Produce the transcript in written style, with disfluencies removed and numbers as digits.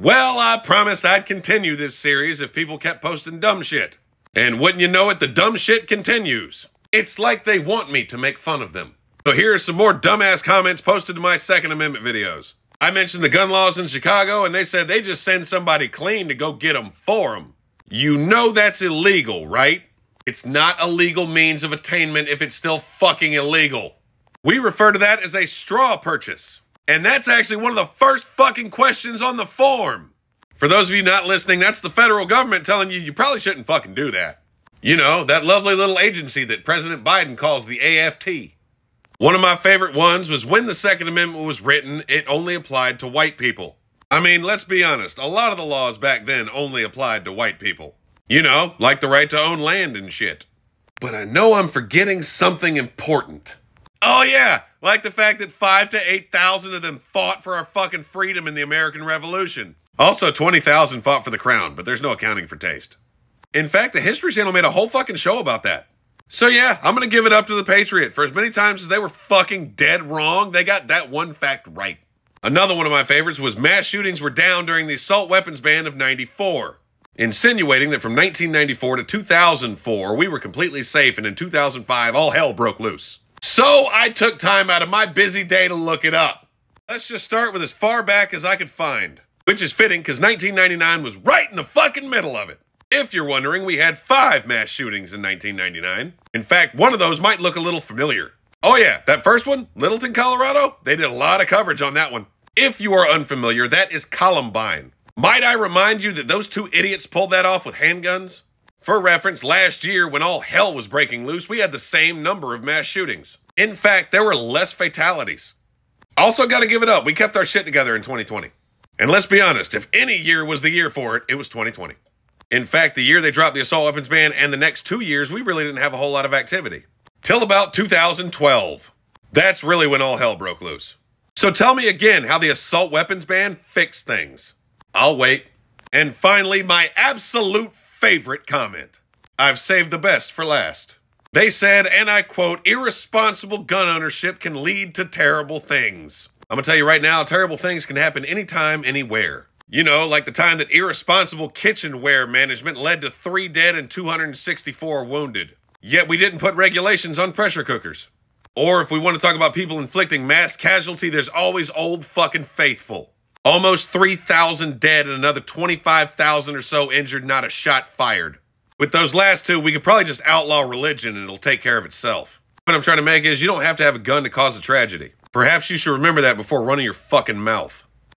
Well, I promised I'd continue this series if people kept posting dumb shit. And wouldn't you know it, the dumb shit continues. It's like they want me to make fun of them. So here are some more dumbass comments posted to my Second Amendment videos. I mentioned the gun laws in Chicago, and they said they just send somebody clean to go get them for them. You know that's illegal, right? It's not a legal means of attainment if it's still fucking illegal. We refer to that as a straw purchase. And that's actually one of the first fucking questions on the form. For those of you not listening, that's the federal government telling you probably shouldn't fucking do that. You know, that lovely little agency that President Biden calls the AFT. One of my favorite ones was when the Second Amendment was written, it only applied to white people. I mean, let's be honest, a lot of the laws back then only applied to white people. You know, like the right to own land and shit. But I know I'm forgetting something important. Oh yeah, like the fact that 5,000 to 8,000 of them fought for our fucking freedom in the American Revolution. Also, 20,000 fought for the crown, but there's no accounting for taste. In fact, the History Channel made a whole fucking show about that. So yeah, I'm gonna give it up to the Patriot. For as many times as they were fucking dead wrong, they got that one fact right. Another one of my favorites was mass shootings were down during the assault weapons ban of '94. Insinuating that from 1994 to 2004, we were completely safe, and in 2005, all hell broke loose. So I took time out of my busy day to look it up. Let's just start with as far back as I could find, which is fitting because 1999 was right in the fucking middle of it. If you're wondering, we had 5 mass shootings in 1999. In fact, one of those might look a little familiar. Oh yeah, that first one, Littleton, Colorado, they did a lot of coverage on that one. If you are unfamiliar, that is Columbine. Might I remind you that those 2 idiots pulled that off with handguns? For reference, last year, when all hell was breaking loose, we had the same number of mass shootings. In fact, there were less fatalities. Also gotta give it up, we kept our shit together in 2020. And let's be honest, if any year was the year for it, it was 2020. In fact, the year they dropped the assault weapons ban and the next 2 years, we really didn't have a whole lot of activity. Till about 2012. That's really when all hell broke loose. So tell me again how the assault weapons ban fixed things. I'll wait. And finally, my absolute favorite comment. I've saved the best for last. They said, and I quote, irresponsible gun ownership can lead to terrible things. I'm gonna tell you right now, terrible things can happen anytime, anywhere. You know, like the time that irresponsible kitchenware management led to 3 dead and 264 wounded. Yet we didn't put regulations on pressure cookers. Or if we want to talk about people inflicting mass casualty, there's always Old fucking Faithful. Almost 3,000 dead and another 25,000 or so injured, not a shot fired. With those last 2, we could probably just outlaw religion and it'll take care of itself. What I'm trying to make is you don't have to have a gun to cause a tragedy. Perhaps you should remember that before running your fucking mouth.